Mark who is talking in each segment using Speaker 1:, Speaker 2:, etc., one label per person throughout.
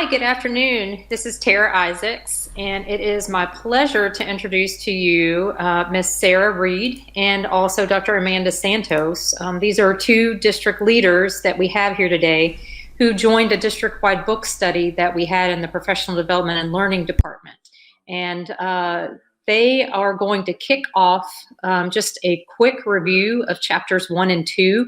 Speaker 1: Hi, good afternoon. This is Tara Isaacs, and it is my pleasure to introduce to you Miss Sarah Reed and also Dr. Amanda Santos. These are two district leaders that we have here today who joined a district-wide book study that we had in the Professional Development and Learning Department. And they are going to kick off just a quick review of chapters 1 and 2.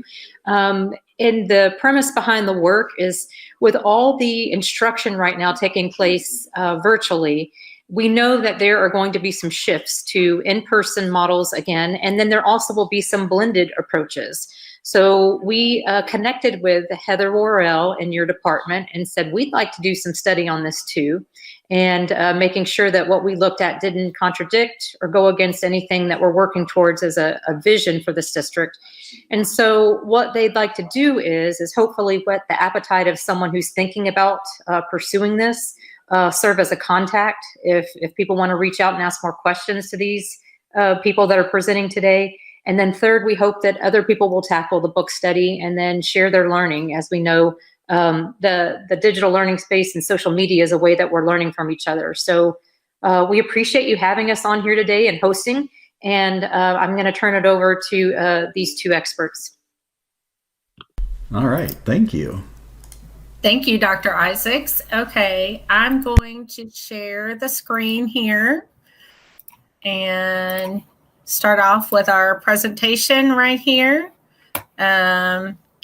Speaker 1: And the premise behind the work is, with all the instruction right now taking place virtually, we know that there are going to be some shifts to in-person models again, and then there also will be some blended approaches. So we connected with Heather Worrell in your department and said, we'd like to do some study on this too, and making sure that what we looked at didn't contradict or go against anything that we're working towards as a vision for this district. And so what they'd like to do is hopefully whet the appetite of someone who's thinking about pursuing this, serve as a contact if people want to reach out and ask more questions to these people that are presenting today. And then third, we hope that other people will tackle the book study and then share their learning. As we know, the digital learning space and social media is a way that we're learning from each other. So we appreciate you having us on here today and hosting. And I'm going to turn it over to these two experts.
Speaker 2: All right. Thank you.
Speaker 3: Thank you, Dr. Isaacs. Okay, I'm going to share the screen here and start off with our presentation right here.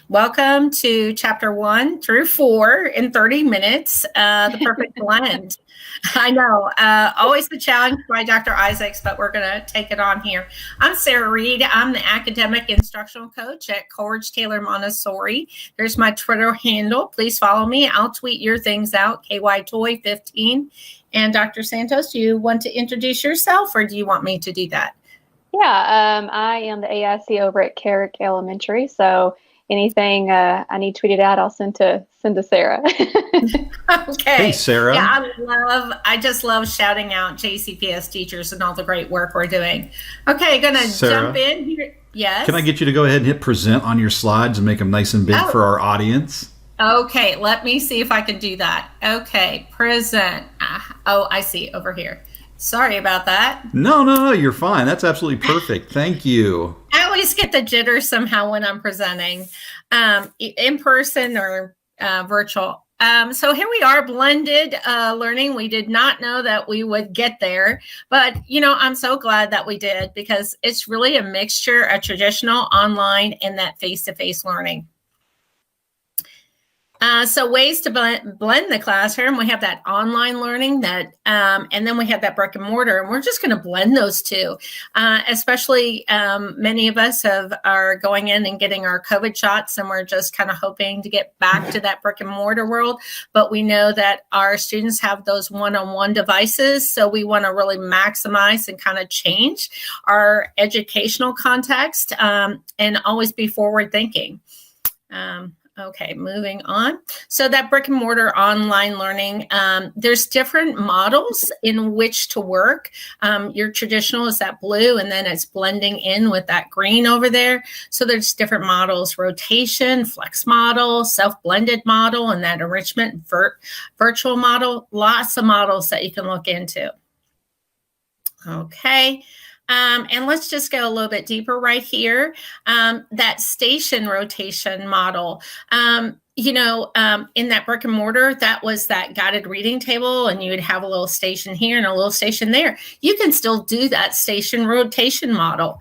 Speaker 3: Welcome to chapter 1 through 4 in 30 minutes, the perfect blend. I know, always the challenge by Dr. Isaacs, but we're going to take it on here. I'm Sarah Reed. I'm the academic instructional coach at Coleridge Taylor Montessori. There's my Twitter handle. Please follow me. I'll tweet your things out, KYToy15. And Dr. Santos, do you want to introduce yourself, or do you want me to do that?
Speaker 4: Yeah, I am the AIC over at Carrick Elementary. So anything I need tweeted out, I'll send to Sarah.
Speaker 3: Okay.
Speaker 2: Hey, Sarah.
Speaker 3: Yeah, I just love shouting out JCPS teachers and all the great work we're doing. Okay, gonna jump in here. Yes.
Speaker 2: Can I get you to go ahead and hit present on your slides and make them nice and big for our audience?
Speaker 3: Okay, let me see if I can do that. Okay, present. Oh, I see over here. Sorry about that.
Speaker 2: No, you're fine. That's absolutely perfect. Thank you.
Speaker 3: I always get the jitters somehow when I'm presenting, in person or virtual. So here we are, blended learning. We did not know that we would get there, but I'm so glad that we did, because it's really a mixture of traditional, online, and that face-to-face learning. So ways to blend the classroom. We have that online learning, and then we have that brick and mortar, and we're just going to blend those two. Especially many of us are going in and getting our COVID shots, and we're just kind of hoping to get back to that brick and mortar world. But we know that our students have those one-on-one devices, so we want to really maximize and kind of change our educational context, and always be forward thinking. Okay, moving on. So that brick and mortar online learning, there's different models in which to work. Your traditional is that blue, and then it's blending in with that green over there. So there's different models: rotation, flex model, self-blended model, and that enrichment virtual model. Lots of models that you can look into. Okay. And let's just go a little bit deeper right here. That station rotation model, in that brick and mortar, that was that guided reading table, and you would have a little station here and a little station there. You can still do that station rotation model,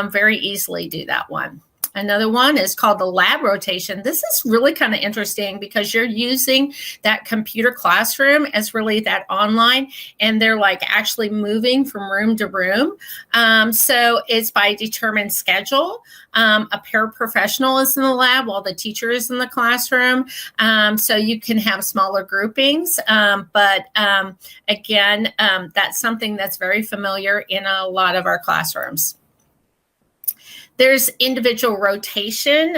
Speaker 3: very easily do that one. Another one is called the lab rotation. This is really kind of interesting because you're using that computer classroom as really that online, and they're like actually moving from room to room. So it's by determined schedule. A paraprofessional is in the lab while the teacher is in the classroom. So you can have smaller groupings. But again, that's something that's very familiar in a lot of our classrooms. There's individual rotation.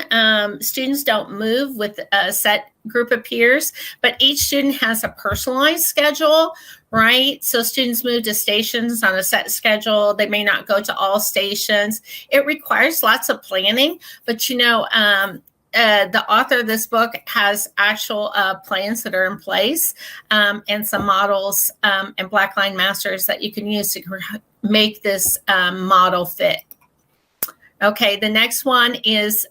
Speaker 3: Students don't move with a set group of peers, but each student has a personalized schedule, right? So students move to stations on a set schedule. They may not go to all stations. It requires lots of planning, but the author of this book has actual plans that are in place, and some models and black line masters that you can use to make this model fit. Okay, the next one is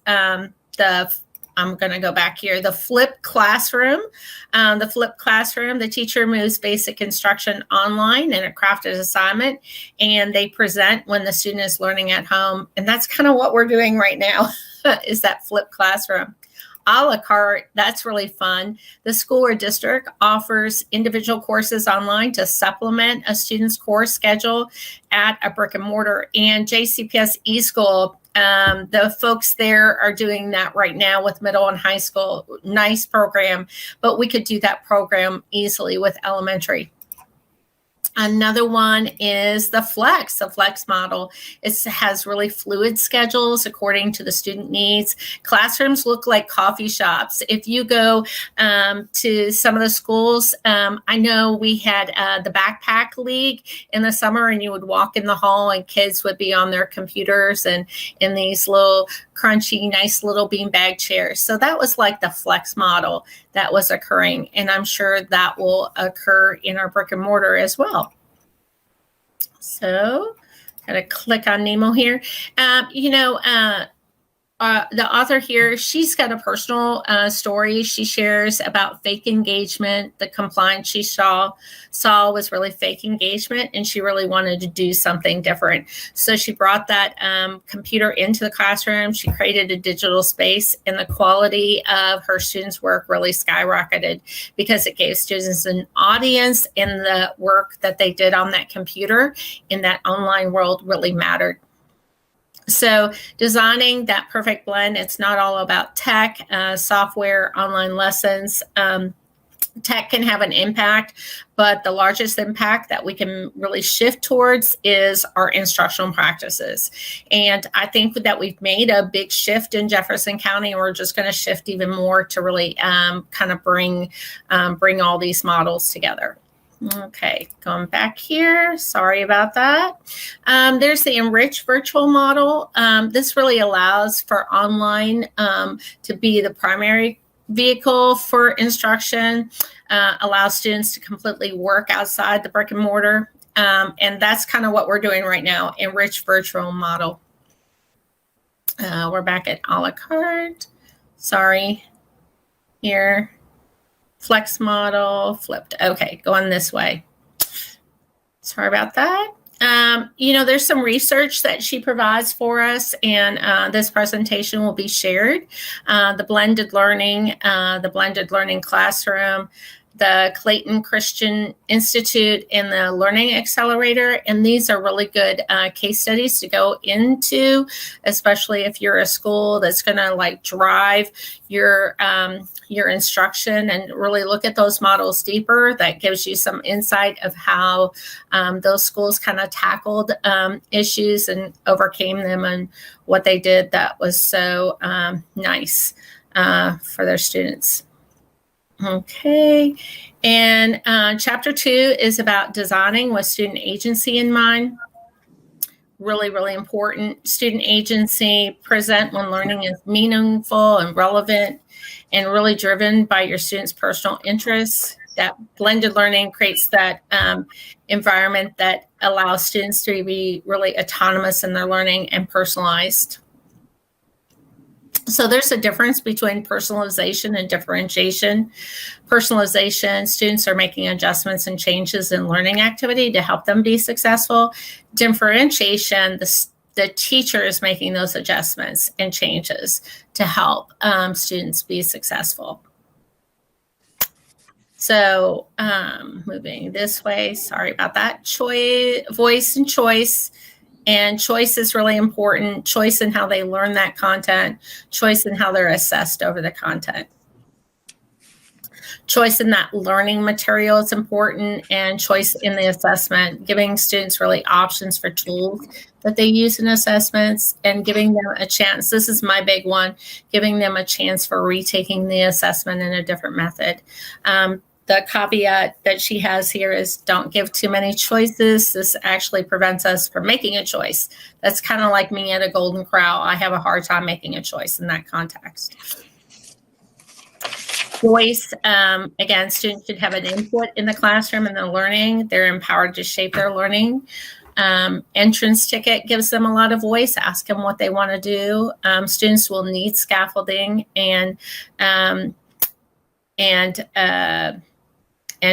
Speaker 3: I'm going to go back here. The flipped classroom. The flipped classroom, the teacher moves basic instruction online in a crafted assignment, and they present when the student is learning at home. And that's kind of what we're doing right now, is that flipped classroom. A la carte, that's really fun. The school or district offers individual courses online to supplement a student's course schedule at a brick and mortar. And JCPS eSchool, the folks there are doing that right now with middle and high school. Nice program, but we could do that program easily with elementary. Another one is the flex model. It has really fluid schedules according to the student needs. Classrooms look like coffee shops. If you go to some of the schools, I know we had the Backpack League in the summer, and you would walk in the hall and kids would be on their computers and in these little crunchy, nice little beanbag chairs. So that was like the flex model that was occurring. And I'm sure that will occur in our brick and mortar as well. So gotta click on Nemo here. The author here, she's got a personal story. She shares about fake engagement. The compliance she saw was really fake engagement, and she really wanted to do something different. So she brought that computer into the classroom. She created a digital space, and the quality of her students' work really skyrocketed because it gave students an audience, and the work that they did on that computer in that online world really mattered. So designing that perfect blend, it's not all about tech, software, online lessons. Tech can have an impact, but the largest impact that we can really shift towards is our instructional practices. And I think that we've made a big shift in Jefferson County, and we're just going to shift even more to really kind of bring all these models together. Okay, going back here. Sorry about that. There's the Enriched virtual model. This really allows for online to be the primary vehicle for instruction, allows students to completely work outside the brick and mortar. And that's kind of what we're doing right now, Enriched virtual model. We're back at a la carte. Sorry, here. Flex model, flipped. Okay, going this way. Sorry about that. There's some research that she provides for us, and this presentation will be shared. The blended learning classroom, the Clayton Christian Institute, and the Learning Accelerator. And these are really good case studies to go into, especially if you're a school that's going to like drive your instruction and really look at those models deeper. That gives you some insight of how those schools kind of tackled issues and overcame them, and what they did that was so nice for their students. Okay, and chapter 2 is about designing with student agency in mind. Really, really important. Student agency, present when learning is meaningful and relevant and really driven by your students' personal interests. That blended learning creates that environment that allows students to be really autonomous in their learning and personalized. So there's a difference between personalization and differentiation. Personalization, students are making adjustments and changes in learning activity to help them be successful. Differentiation, the teacher is making those adjustments and changes to help students be successful. So moving this way, sorry about that. Voice and choice. And choice is really important. Choice in how they learn that content. Choice in how they're assessed over the content. Choice in that learning material is important, and choice in the assessment, giving students really options for tools that they use in assessments, and giving them a chance. This is my big one, giving them a chance for retaking the assessment in a different method. The caveat that she has here is don't give too many choices. This actually prevents us from making a choice. That's kind of like me at a Golden Corral. I have a hard time making a choice in that context. Voice, again, students should have an input in the classroom and their learning. They're empowered to shape their learning. Entrance ticket gives them a lot of voice. Ask them what they want to do. Students will need scaffolding and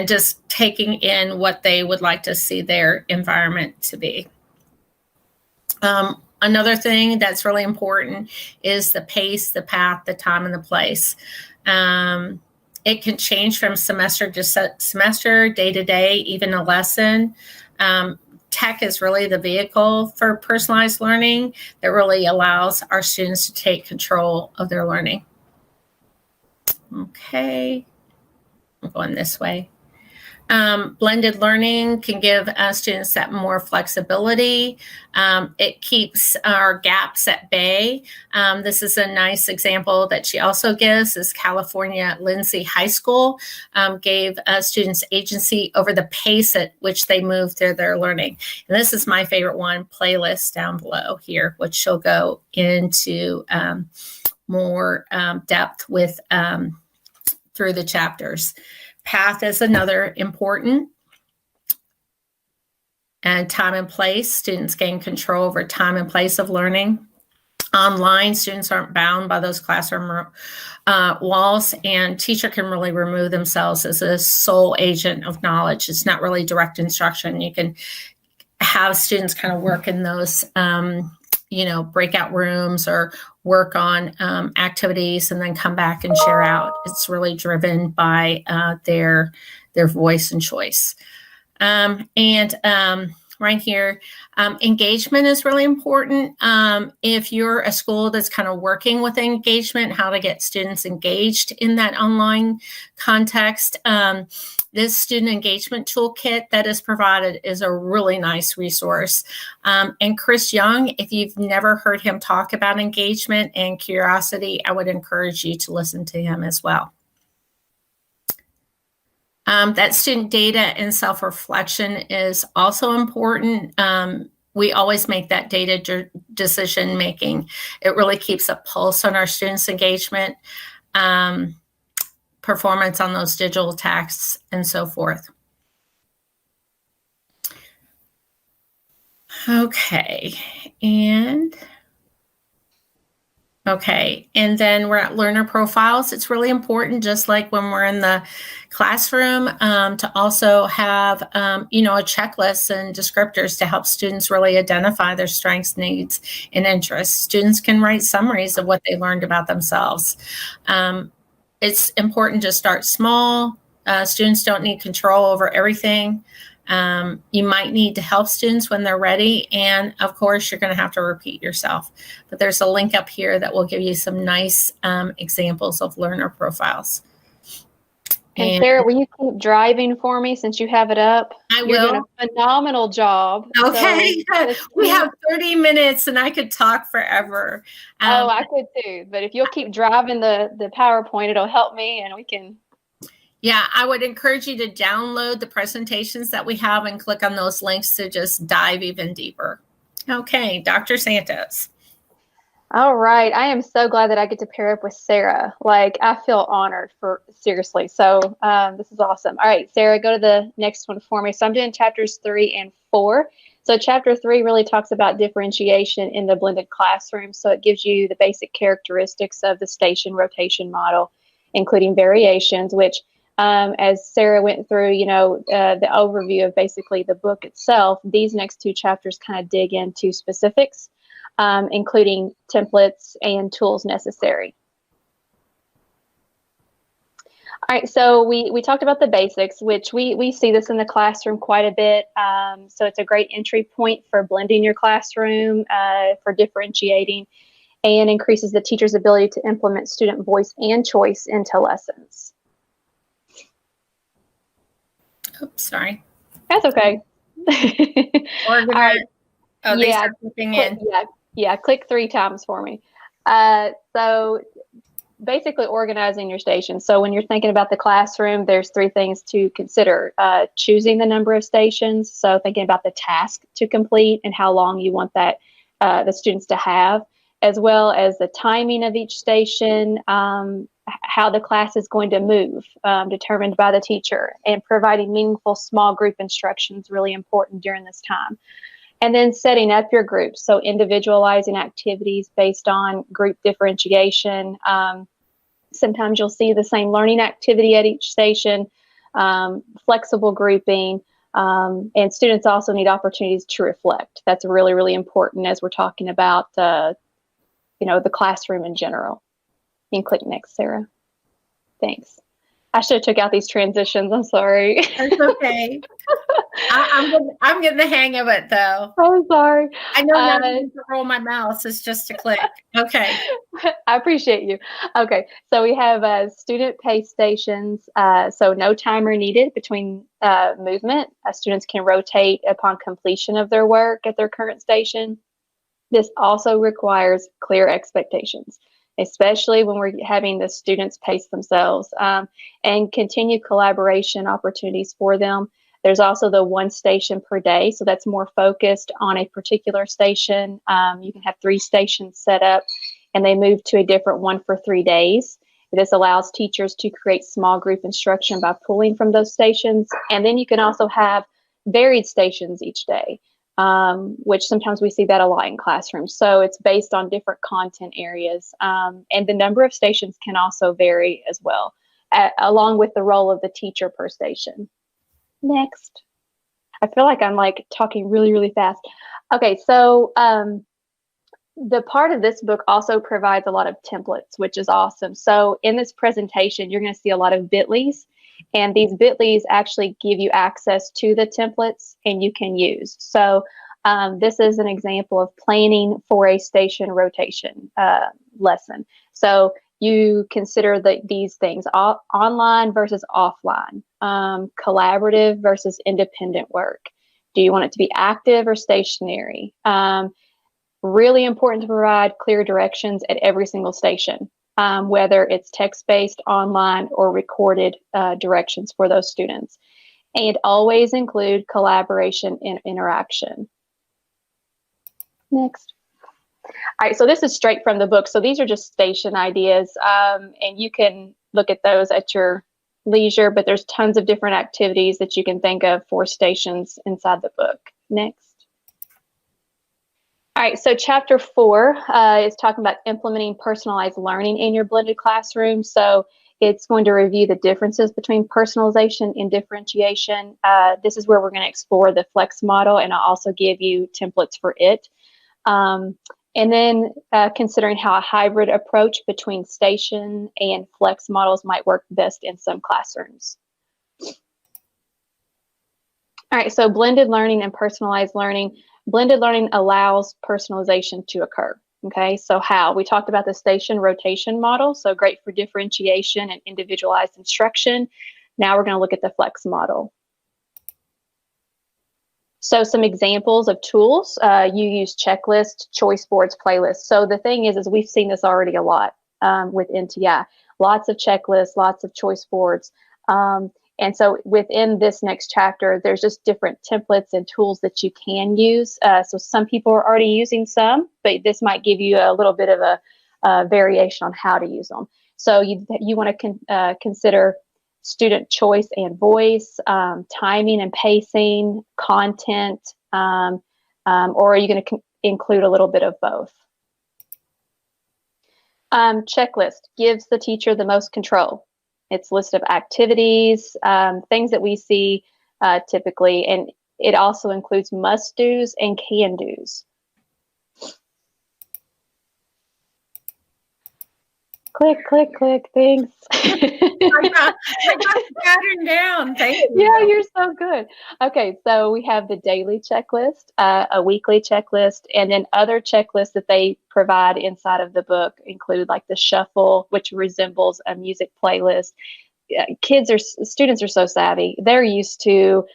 Speaker 3: just taking in what they would like to see their environment to be. Another thing that's really important is the pace, the path, the time, and the place. It can change from semester to semester, day to day, even a lesson. Tech is really the vehicle for personalized learning that really allows our students to take control of their learning. Okay, I'm going this way. Blended learning can give students that more flexibility. It keeps our gaps at bay. This is a nice example that she also gives is California Lindsay High School gave students agency over the pace at which they move through their learning. And this is my favorite one, playlist down below here, which she'll go into more depth with through the chapters. Path is another important. And time and place, students gain control over time and place of learning. Online, students aren't bound by those classroom walls, and teacher can really remove themselves as a sole agent of knowledge. It's not really direct instruction. You can have students kind of work in those breakout rooms or work on activities and then come back and share out. It's really driven by their voice and choice. Right here, engagement is really important. If you're a school that's kind of working with engagement, how to get students engaged in that online context, this student engagement toolkit that is provided is a really nice resource. And Chris Young, if you've never heard him talk about engagement and curiosity, I would encourage you to listen to him as well. That student data and self-reflection is also important. We always make that data decision making. It really keeps a pulse on our students' engagement, performance on those digital tasks, and so forth. Okay, and then we're at learner profiles. It's really important, just like when we're in the classroom, to also have, a checklist and descriptors to help students really identify their strengths, needs, and interests. Students can write summaries of what they learned about themselves. It's important to start small. Students don't need control over everything. You might need to help students when they're ready. And of course, you're going to have to repeat yourself. But there's a link up here that will give you some nice examples of learner profiles.
Speaker 4: And Sarah, will you keep driving for me since you have it up?
Speaker 3: I will.
Speaker 4: You're doing a phenomenal job.
Speaker 3: Okay. So we have 30 minutes and I could talk forever.
Speaker 4: I could too. But if you'll keep driving the PowerPoint, it'll help me and we can.
Speaker 3: Yeah, I would encourage you to download the presentations that we have and click on those links to just dive even deeper. Okay, Dr. Santos.
Speaker 4: All right. I am so glad that I get to pair up with Sarah. Like, I feel honored seriously. So this is awesome. All right, Sarah, go to the next one for me. So I'm doing chapters 3 and 4. So chapter 3 really talks about differentiation in the blended classroom. So it gives you the basic characteristics of the station rotation model, including variations, which as Sarah went through, the overview of basically the book itself, these next 2 chapters kind of dig into specifics, including templates and tools necessary. All right, so we talked about the basics, which we see this in the classroom quite a bit. So it's a great entry point for blending your classroom, for differentiating, and increases the teacher's ability to implement student voice and choice into lessons.
Speaker 3: Oops, sorry.
Speaker 4: That's okay.
Speaker 3: Organize. Oh, they
Speaker 4: yeah,
Speaker 3: start flipping in.
Speaker 4: Click 3 times for me. So basically organizing your stations. So when you're thinking about the classroom, there's 3 things to consider. Choosing the number of stations. So thinking about the task to complete and how long you want that the students to have, as well as the timing of each station, how the class is going to move, determined by the teacher, and providing meaningful small group instruction is really important during this time. And then setting up your groups, so individualizing activities based on group differentiation. Sometimes you'll see the same learning activity at each station, flexible grouping, and students also need opportunities to reflect. That's really, really important as we're talking about, the classroom in general. You can click next, Sarah. Thanks. I should have took out these transitions. I'm sorry.
Speaker 3: It's okay. I'm getting the hang of it, though.
Speaker 4: I'm sorry.
Speaker 3: I know not to roll my mouse. It's just a click. Okay.
Speaker 4: I appreciate you. Okay, so we have student pace stations. So no timer needed between movement. Students can rotate upon completion of their work at their current station. This also requires clear expectations, especially when we're having the students pace themselves, and continued collaboration opportunities for them. There's also the one station per day, so that's more focused on a particular station. You can have 3 stations set up, and they move to a different one for 3 days. This allows teachers to create small group instruction by pulling from those stations. And then you can also have varied stations each day, which sometimes we see that a lot in classrooms. So it's based on different content areas. And the number of stations can also vary as well, along with the role of the teacher per station. Next. I feel like I'm like talking really, really fast. Okay, so the part of this book also provides a lot of templates, which is awesome. So in this presentation, you're going to see a lot of bit.lys, and these bit.lys actually give you access to the templates and you can use. So this is an example of planning for a station rotation lesson. So you consider these things: online versus offline, collaborative versus independent work. Do you want it to be active or stationary? Really important to provide clear directions at every single station, whether it's text-based, online, or recorded directions for those students. And always include collaboration and interaction. Next. All right, so this is straight from the book. So these are just station ideas, and you can look at those at your leisure, but there's tons of different activities that you can think of for stations inside the book. Next. All right, so chapter 4 is talking about implementing personalized learning in your blended classroom. So it's going to review the differences between personalization and differentiation. This is where we're going to explore the flex model, and I'll also give you templates for it. And then considering how a hybrid approach between station and flex models might work best in some classrooms. All right, so blended learning and personalized learning. Blended learning allows personalization to occur. Okay, so how? We talked about the station rotation model, so great for differentiation and individualized instruction. Now we're going to look at the flex model. So some examples of tools, you use checklists, choice boards, playlists. So the thing is we've seen this already a lot with NTI. Lots of checklists, lots of choice boards. And so within this next chapter, there's just different templates and tools that you can use. So some people are already using some, but this might give you a little bit of a variation on how to use them. So you want to consider student choice and voice, timing and pacing, content, or are you going to include a little bit of both? Checklist gives the teacher the most control. It's a list of activities, things that we see typically, and it also includes must-dos and can-dos. Click, click, click, thanks.
Speaker 3: I got the pattern down. Thank you.
Speaker 4: Yeah, you're so good. Okay, so we have the daily checklist, a weekly checklist, and then other checklists that they provide inside of the book include like the shuffle, which resembles a music playlist. Students are so savvy. They're used to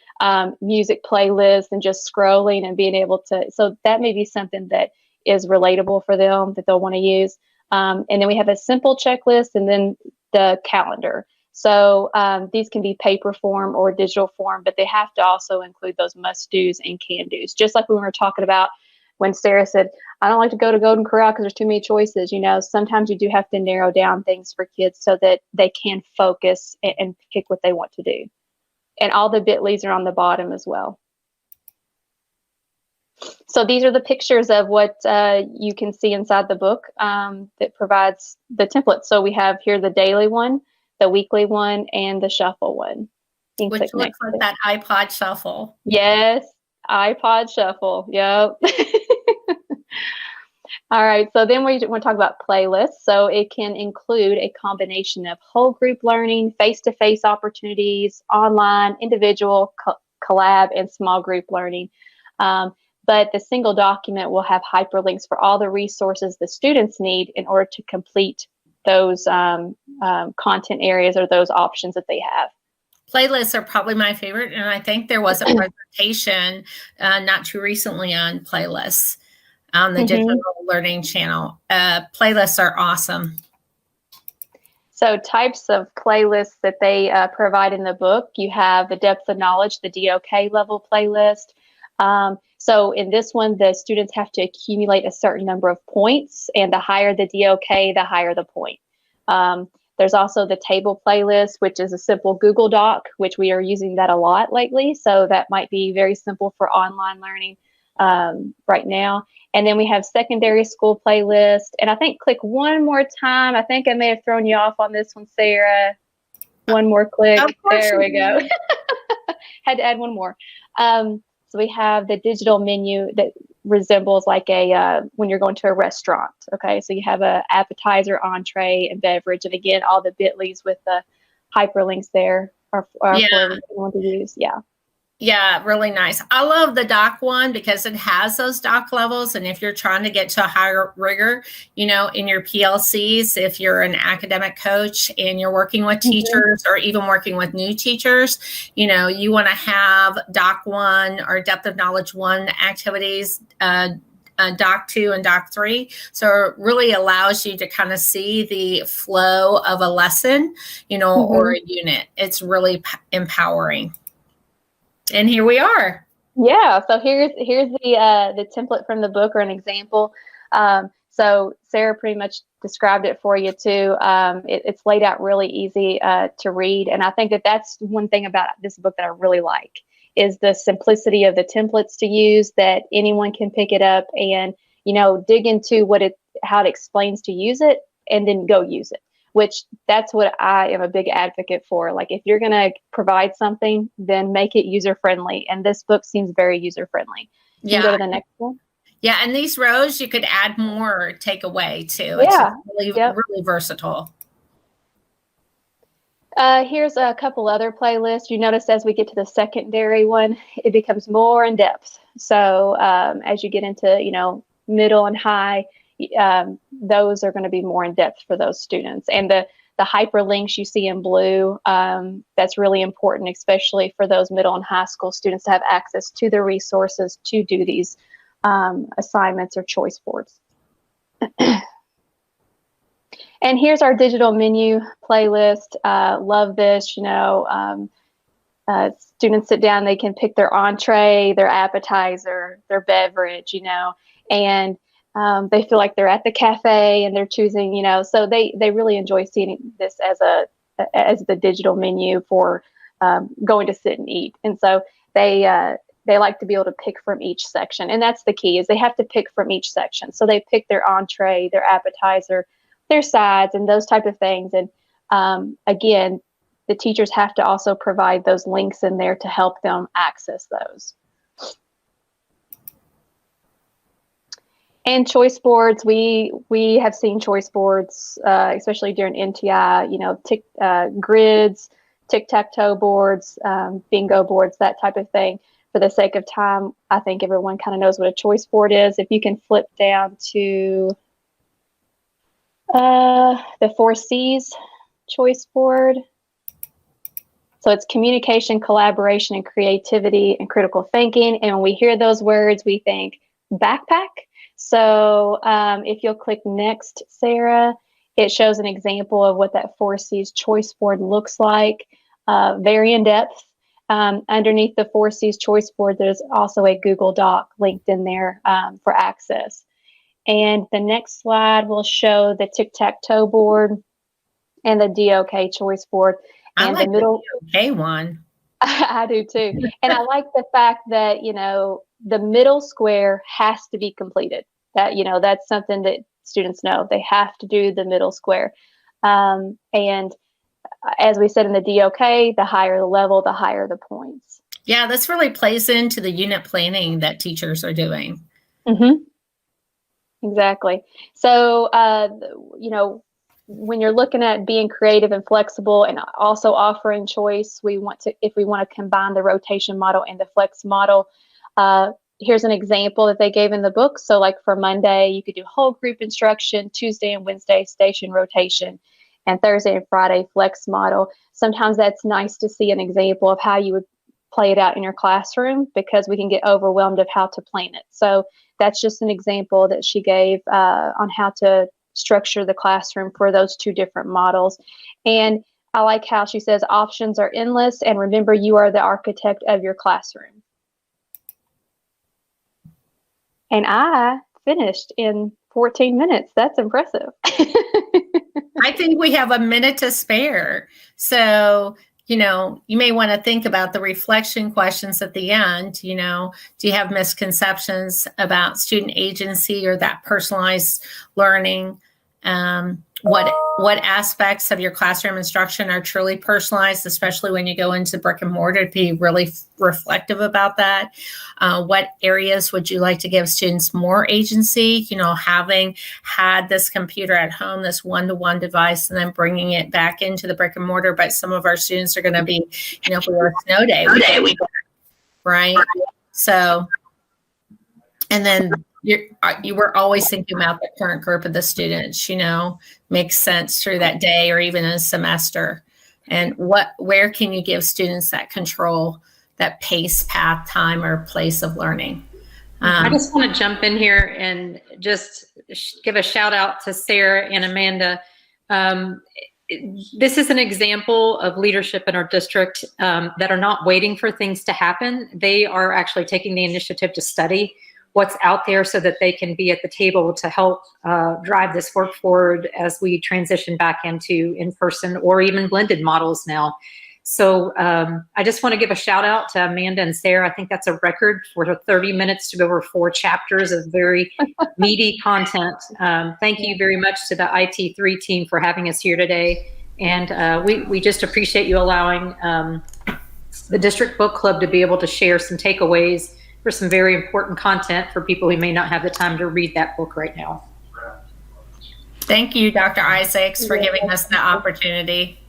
Speaker 4: music playlists and just scrolling and being able to, so that may be something that is relatable for them that they'll want to use. And then we have a simple checklist and then the calendar. So these can be paper form or digital form, but they have to also include those must-dos and can-dos. Just like when we were talking about when Sarah said, I don't like to go to Golden Corral because there's too many choices, sometimes you do have to narrow down things for kids so that they can focus and pick what they want to do. And all the bit.lys are on the bottom as well. So these are the pictures of what you can see inside the book that provides the template. So we have here the daily one, the weekly one, and the shuffle one.
Speaker 3: Which looks like that iPod shuffle.
Speaker 4: Yes, iPod shuffle. Yep. All right, so then we want to talk about playlists. So it can include a combination of whole group learning, face-to-face opportunities, online, individual, collab, and small group learning. But the single document will have hyperlinks for all the resources the students need in order to complete those content areas or those options that they have.
Speaker 3: Playlists are probably my favorite, and I think there was a presentation not too recently on playlists on the Digital Learning Channel. Playlists are awesome.
Speaker 4: So types of playlists that they provide in the book, you have the depth of knowledge, the DOK level playlist. So in this one, the students have to accumulate a certain number of points, and the higher the DOK, the higher the point. There's also the table playlist, which is a simple Google Doc, which we are using that a lot lately. So that might be very simple for online learning right now. And then we have secondary school playlist. And I think click one more time. I think I may have thrown you off on this one, Sarah. One more click. There we go. Had to add one more. So we have the digital menu that resembles like a when you're going to a restaurant. Okay, so you have a appetizer, entree, and beverage, and again, all the bit.lys with the hyperlinks there are for everyone to use.
Speaker 3: Yeah, really nice. I love the doc one because it has those doc levels. And if you're trying to get to a higher rigor, in your PLCs, if you're an academic coach and you're working with teachers or even working with new teachers, you want to have doc 1 or depth of knowledge 1 activities, doc 2 and doc 3. So it really allows you to kind of see the flow of a lesson, or a unit. It's really empowering. And here we are.
Speaker 4: Yeah. So here's the template from the book, or an example. So Sarah pretty much described it for you too. It's laid out really easy to read, and I think that's one thing about this book that I really like is the simplicity of the templates to use. That anyone can pick it up and dig into how it explains to use it, and then go use it. Which that's what I am a big advocate for. Like, if you're going to provide something, then make it user-friendly. And this book seems very user-friendly. You can go to the next one.
Speaker 3: Yeah, and these rows you could add more or take away too.
Speaker 4: Yeah.
Speaker 3: It's really versatile.
Speaker 4: Here's a couple other playlists. You notice as we get to the secondary one, it becomes more in depth. So as you get into, middle and high, those are going to be more in depth for those students. And the hyperlinks you see in blue, that's really important, especially for those middle and high school students to have access to the resources to do these assignments or choice boards. And here's our digital menu playlist. Love this, students sit down, they can pick their entree, their appetizer, their beverage, and they feel like they're at the cafe and they're choosing, so they really enjoy seeing this as the digital menu for going to sit and eat. And so they like to be able to pick from each section. And that's the key, is they have to pick from each section. So they pick their entree, their appetizer, their sides, and those type of things. And again, the teachers have to also provide those links in there to help them access those. And choice boards, we have seen choice boards, especially during NTI, grids, tic-tac-toe boards, bingo boards, that type of thing. For the sake of time, I think everyone kind of knows what a choice board is. If you can flip down to the 4 C's choice board. So it's communication, collaboration, and creativity, and critical thinking. And when we hear those words, we think backpack. So if you'll click next, Sarah, it shows an example of what that 4 C's choice board looks like, very in depth. Underneath the 4C's choice board, there's also a Google Doc linked in there for access. And the next slide will show the Tic-Tac-Toe board and the DOK choice board.
Speaker 3: I
Speaker 4: And
Speaker 3: like
Speaker 4: the middle
Speaker 3: the DOK one.
Speaker 4: I do too. And I like the fact that, the middle square has to be completed. That, that's something that students know. They have to do the middle square. And as we said in the DOK, the higher the level, the higher the points.
Speaker 3: Yeah, this really plays into the unit planning that teachers are doing.
Speaker 4: Mm-hmm. Exactly. So, when you're looking at being creative and flexible and also offering choice, if we want to combine the rotation model and the flex model, here's an example that they gave in the book. So like for Monday, you could do whole group instruction, Tuesday and Wednesday station rotation, and Thursday and Friday flex model. Sometimes that's nice to see an example of how you would play it out in your classroom, because we can get overwhelmed of how to plan it. So that's just an example that she gave on how to structure the classroom for those two different models. And I like how she says options are endless, and remember, you are the architect of your classroom. And I finished in 14 minutes. That's impressive.
Speaker 3: I think we have a minute to spare. So, you may want to think about the reflection questions at the end. Do you have misconceptions about student agency or that personalized learning? What aspects of your classroom instruction are truly personalized, especially when you go into brick and mortar, to be really reflective about that? What areas would you like to give students more agency? Having had this computer at home, this one-to-one device, and then bringing it back into the brick and mortar. But some of our students are going to be, if we were a snow day, right? So, and then you were always thinking about the current group of the students, makes sense through that day or even a semester. And where can you give students that control, that pace, path, time, or place of learning?
Speaker 1: I just want to jump in here and just give a shout out to Sarah and Amanda. This is an example of leadership in our district that are not waiting for things to happen. They are actually taking the initiative to study what's out there so that they can be at the table to help drive this work forward as we transition back into in-person or even blended models now. So I just want to give a shout out to Amanda and Sarah. I think that's a record for 30 minutes to go over 4 chapters of very meaty content. Thank you very much to the IT3 team for having us here today. And we just appreciate you allowing the District Book Club to be able to share some takeaways for some very important content for people who may not have the time to read that book right now.
Speaker 3: Thank you, Dr. Isaacs, for giving us the opportunity.